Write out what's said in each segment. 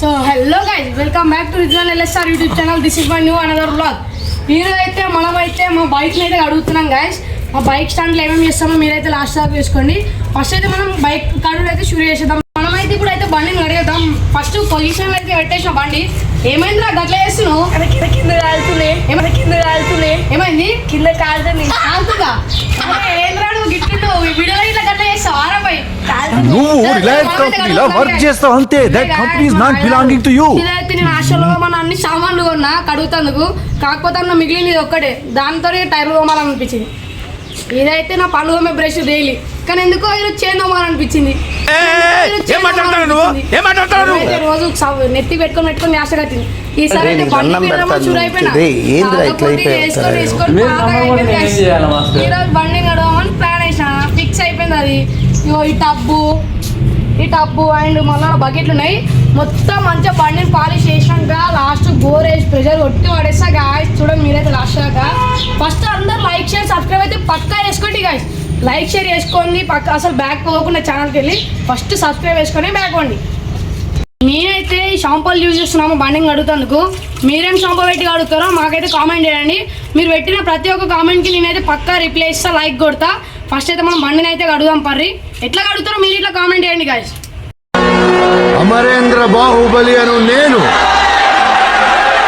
So hello guys, welcome back to Rizwan LSR YouTube channel. This is my new another vlog. ఈరోజు అయితే మనమైతే మా బైక్ని అయితే అడుగుతున్నాం గైస్. మా బైక్ స్టాండ్లో ఏమేమి చేస్తామో మీరైతే లాస్ట్ దాకా చూసుకోండి. ఫస్ట్ అయితే మనం బైక్ కడుగులు అయితే షూర్ చేసేద్దాం. మనమైతే ఇప్పుడు అయితే బండిని అడిగేద్దాం. ఫస్ట్ పొజిషన్ అయితే పెట్టేసాం బండి. ఏమైందిరా గట్లా చేస్తున్నావు? కింద కాలుతుంది, ఏమైంది? కింద కాలుతుంది. కాలుతుందా? ఏంద్రా నువ్వు గిట్టు వీడియోలో ఇట్లా గట్లా చేస్తావు? ఆరపై నువ్వు రిలయన్స్ కంపెనీలో వర్క్ చేస్తావు అంతే. That company is not belonging to you. ఇదైతే నేను ఆశలో మన అన్ని సామాన్లు కొన్నా కడుగుతందుకు. కాకపోతే అన్న మిగిలింది ఒక్కటే, దాంతో టైర్లు తోమాలనిపించింది. ఇదైతే నా పళ్ళు తోమే బ్రష్ డైలీ, కానీ ఎందుకో ఈరోజు చేంజ్ తోమాలనిపించింది. రోజు నెత్తి పెట్టుకొని ఆశ కట్టింది. ఈసారి అయితే బండి పెడదామని చూరు అయిపోయినా. ఈరోజు బండి కడదామని ప్లాన్ వేసిన, ఫిక్స్ అయిపోయింది. అది ఈ టబ్బు అండ్ మళ్ళీ బకెట్లు ఉన్నాయి. మొత్తం మంచిగా బండిని పాలిష్ చేసినాక లాస్ట్ బోర్ వేసి ప్రెషర్ కొట్టి పడేస్తా గాయస్. చూడండి మీరైతే లాస్ట్ దాకా. ఫస్ట్ అందరు లైక్ షేర్ సబ్స్క్రైబ్ అయితే పక్కా చేసుకోండి గాయస్. లైక్ షేర్ చేసుకోండి పక్క, అసలు బ్యాక్ పోకుండా ఛానల్కి వెళ్ళి ఫస్ట్ సబ్స్క్రైబ్ చేసుకొని బ్యాక్ పోండి. నేనైతే ఈ షాంపూలు యూజ్ చేస్తున్నాము బండిని అడుగుతందుకు. మీరేం షాంపూ పెట్టి అడుగుతారో మాకైతే కామెంట్ చేయండి. మీరు పెట్టిన ప్రతి ఒక్క కామెంట్కి నేనైతే పక్కా రిప్లై ఇస్తా, లైక్ కొడతా. ఫస్ట్ అయితే మనం బండిని అయితే అడుగుదాం పర్రి. ఎట్లా అడుగుతారో మీరు ఇట్లా కామెంట్ చేయండి గాయస్. అమరేంద్ర బాహుబలి అను నేను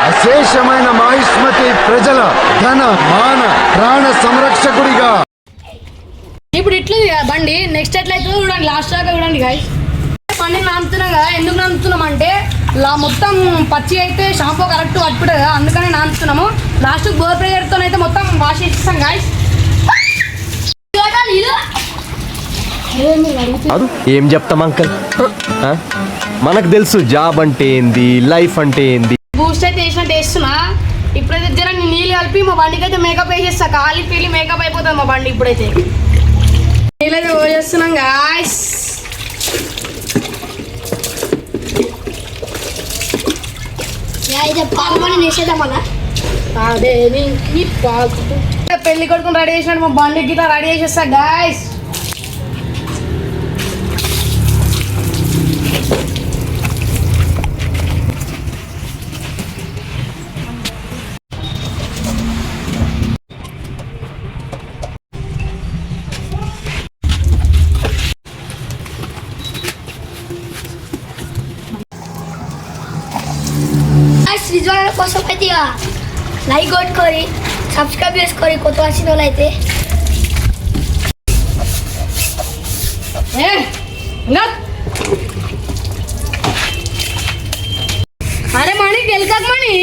అశేషమైన మాయుష్మతి ప్రజల ధన మాన ప్రాణ సంరక్షకుడిగా. ఇప్పుడు ఇట్లా బండి నెక్స్ట్ ఎట్లా అవుతుందో చూడండి, లాస్ట్ దాకా చూడండి గాయస్. బండిని నానుతున్నాం కదా, ఎందుకు నానుతున్నాం అంటే మొత్తం పచ్చి అయితే షాంపూ కరెక్ట్ పట్టుకుంటుంది కదా, అందుకనే నానుతున్నాము. లాస్ట్ బోర్ ప్రెజర్తో అయితే మొత్తం వాష్ చేస్తాం గాయస్. ఏం చెప్తాం అంకల్, మనకు తెలుసు జాబ్ అంటే ఏంది, లైఫ్ అంటే ఏంది. బూస్ట్ అయితే వేసినట్టు వేస్తున్నా. ఇప్పుడైతే జర నీళ్ళు కలిపి మా బండికి అయితే మేకప్ వేసేస్తా. కాలి పీలి మేకప్ అయిపోతుంది మా బండి. ఇప్పుడైతే నీళ్ళైతే పోసేస్తున్నాం గాయస్. అదే పెళ్లి కొడుకుని రెడీ చేసినట్టు మా బండి గిట్లా రెడీ చేసేస్తా గాయస్. రిజ్వాన్ కోసం అయితే లైక్ కొట్టుకోరి, సబ్స్క్రైబ్ చేసుకోరి కొత్త వచ్చిన వాళ్ళు అయితే. అరే మణి గెలుకాక మణి.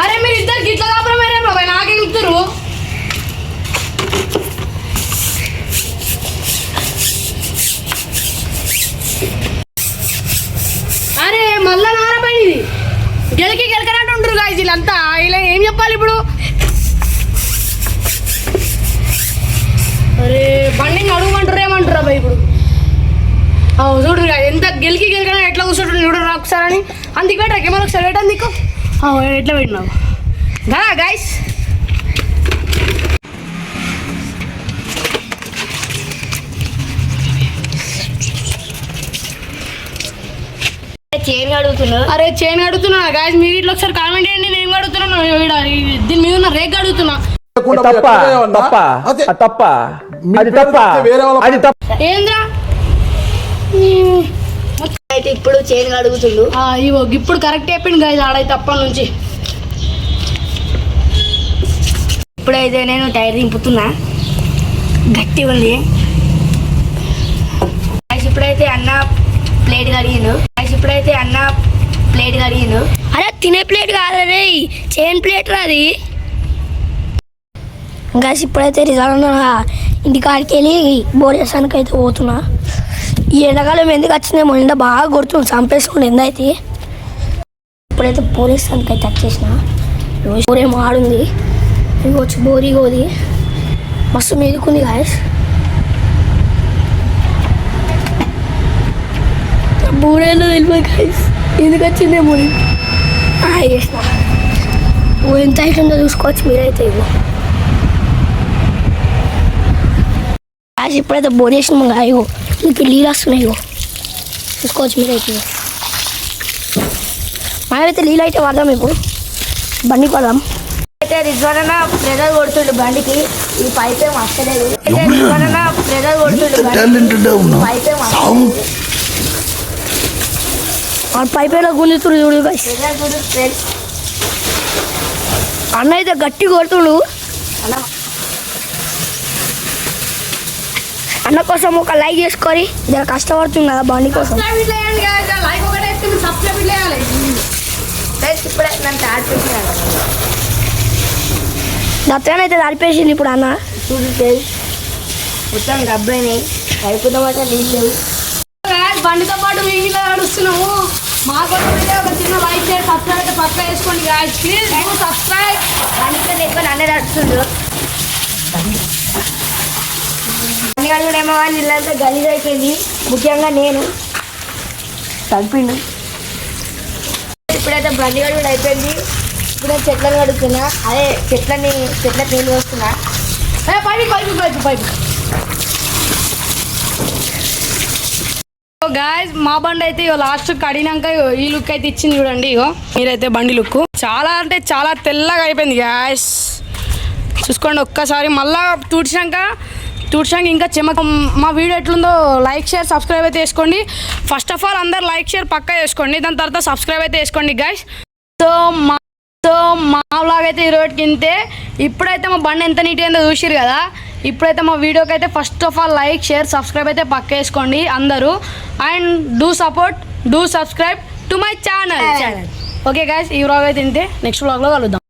అరే మీరు ఇద్దరు గిట్ల కాపురమేరే బాబాయ్, నాకే గుర్తురు. అరే మళ్ళా నారపోయింది. గెలకనట్టు ఉంటారు గాయస్ వీళ్ళంతా. ఇలా ఏం చెప్పాలి ఇప్పుడు? అరే బండి అడుగుమంటారు, ఏమంటారు అబ్బాయి ఇప్పుడు? చూడు ఎంత గెలకన ఎట్లా కూర్చుంటుంది చూడరు ఒకసారి అని. అందుకు పెట్టరా కెమెరా ఒకసారి పెట్టండి. నీకు ఎట్లా పెట్టినావు కదా గాయస్. అరే చైన్ అడుగుతున్నా గాయస్. మీరు ఇట్లా ఒకసారి కామెంట్ చేయండి. నేను అడుగుతున్నాను, దీని మీద ఉన్న రేక్ అడుగుతున్నా. ఏంద్రా అయితే ఇప్పుడు చైన్ అడుగుతుండు. ఇవో ఇప్పుడు కరెక్ట్ అయిపోయింది గాయస్ ఆడైతే అప్పటి నుంచి. ఇప్పుడైతే నేను టైర్ దింపుతున్నా, గట్టి ఉంది. ఇప్పుడైతే అన్న ప్లేట్ కడిగిండు. అరే తినే ప్లేట్ కాదు, చైన్ ప్లేట్ రాది. ఇంకా ఇప్పుడైతే రిజల్ట్ ఇంటికాడికి వెళ్ళి బోరేసానికి అయితే పోతున్నా. ఈ ఎండాకాలం ఎందుకు వచ్చిందేమో, ఎండ బాగా కొడుతుంది, చంపేసుకుని ఎండ అయితే. ఇప్పుడైతే బోరేసానికి అయితే వచ్చేసిన. బోరేమో ఆడుంది, ఇది వచ్చి బోరిగోది మస్తు మీదుకుంది గాయస్. బోరేలో తెలియదు గాయస్ ఎందుకు వచ్చిందేమో. చేసిన ఎంత అవుతుందో చూసుకోవచ్చు మీరైతే. ఇవ్వ గాయస్ ఇప్పుడైతే బోర్ చేసిన ఇగో మీకు నీళ్ళు వస్తున్నాయి ఇగో చూసుకోవచ్చు మీరైతే మనమైతే నీళ్ళు అయితే వాడదాం ఇప్పుడు బండికి వాడదాం అయితే రిజ్వాన్ ప్రెజర్ కొడుతుండు బండికి ఈ పైప్ ఏం వస్తలేదు అయితే రిజ్వాన్ ప్రెజర్ కొడుతుండు పైప్ ఏం పైప్ ఎలా గుంజుతుడు చూడు ఫ్రెండ్స్ అన్న అయితే గట్టి కొడుతుడు అన్న కోసం ఒక లైక్ చేసుకొని జర కష్టపడుతుంది కదా బండి కోసం ఇప్పుడే నన్ను దత్తనైతే తడిపేసింది ఇప్పుడు అన్న చూడు మొత్తం డబ్బైనాయి అయిపోతామంటే నీళ్ళు లేవు బండితో పాటు మేము నడుస్తున్నాము మా కోసం ఒక చిన్న లైక్ చేసి సబ్స్క్రైబ్ అయితే పక్క వేసుకోండి గాయస్ ప్లీజ్ సబ్స్క్రైబ్ బండితో ఎక్కువ నన్నే నడుస్తుండ్రు బండి కడుగుడేమో కానీ ఇల్లంతా గలీజ్ అయిపోయింది ముఖ్యంగా నేను తడిపిండు ఇప్పుడైతే బండి కడుగుడు అయిపోయింది ఇప్పుడు చెట్లను కడుగుతున్నా అదే చెట్ల నీళ్ళు వస్తున్నా పైపు గాయస్ మా బండి అయితే ఇగో లాస్ట్ కడినాక ఈ లుక్ అయితే ఇచ్చింది చూడండి ఇగో మీరైతే బండి లుక్ చాలా అంటే చాలా తెల్లగా అయిపోయింది గాయస్ చూసుకోండి ఒక్కసారి మళ్ళా తుడిచాక ఇంకా చెమక మా వీడియో ఎట్లుందో లైక్ షేర్ సబ్స్క్రైబ్ అయితే వేసుకోండి ఫస్ట్ ఆఫ్ ఆల్ అందరు లైక్ షేర్ పక్కా వేసుకోండి దాని తర్వాత సబ్స్క్రైబ్ అయితే వేసుకోండి గాయస్ సో మా వ్లాగ్ అయితే ఈరోజుకి ఇంతే ఇప్పుడైతే మా బండి ఎంత నీట్గా అయిందో చూసిరు కదా ఇప్పుడైతే మా వీడియోకి అయితే first of all like share subscribe అయితే పక్క వేసుకోండి అందరూ and do subscribe to my channel okay guys ఈ వ్లాగ్ అయితే ఇంతే నెక్స్ట్ వ్లాగ్లో కలుద్దాం